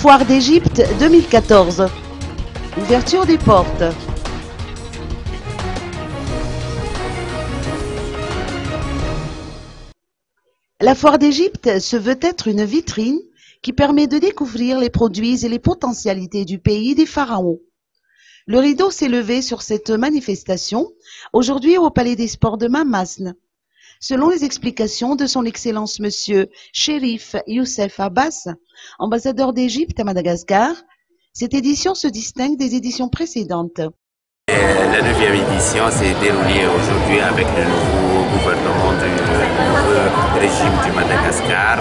Foire d'Égypte 2014. Ouverture des portes. La Foire d'Égypte se veut être une vitrine qui permet de découvrir les produits et les potentialités du pays des pharaons. Le rideau s'est levé sur cette manifestation aujourd'hui au Palais des Sports de Mamasne. Selon les explications de son Excellence Monsieur Chérif Youssef Abbas, ambassadeur d'Égypte à Madagascar, cette édition se distingue des éditions précédentes. La 9e édition s'est déroulée aujourd'hui avec le nouveau gouvernement du nouveau régime du Madagascar.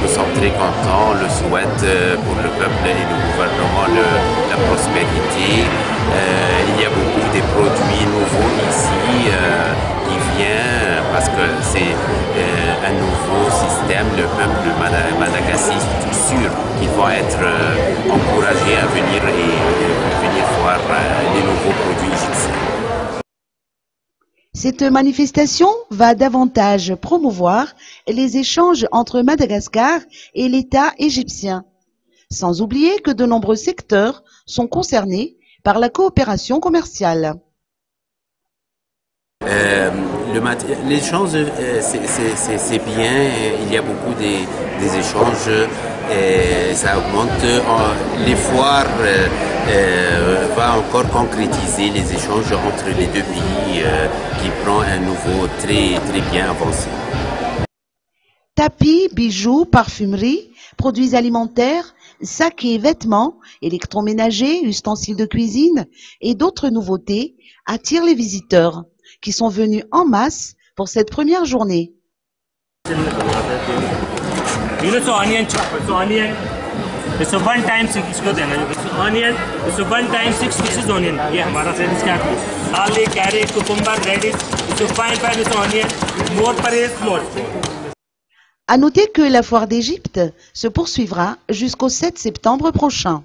Nous sommes très contents, le souhaite pour le peuple et le gouvernement la prospérité. Il y a beaucoup de produits nouveaux ici qui viennent parce que c'est un nouveau système. Le peuple madagascar est sûr qu'ils vont être encouragés à venir et venir voir les nouveaux produits égyptiens. Cette manifestation va davantage promouvoir les échanges entre Madagascar et l'État égyptien, sans oublier que de nombreux secteurs sont concernés par la coopération commerciale. L'échange, c'est bien, il y a beaucoup des échanges, ça augmente. Les foires vont encore concrétiser les échanges entre les deux pays qui prend un niveau très bien avancé. Tapis, bijoux, parfumerie, produits alimentaires, sacs et vêtements, électroménagers, ustensiles de cuisine et d'autres nouveautés attirent les visiteurs qui sont venus en masse pour cette première journée. À noter que la Foire d'Égypte se poursuivra jusqu'au 7 septembre prochain.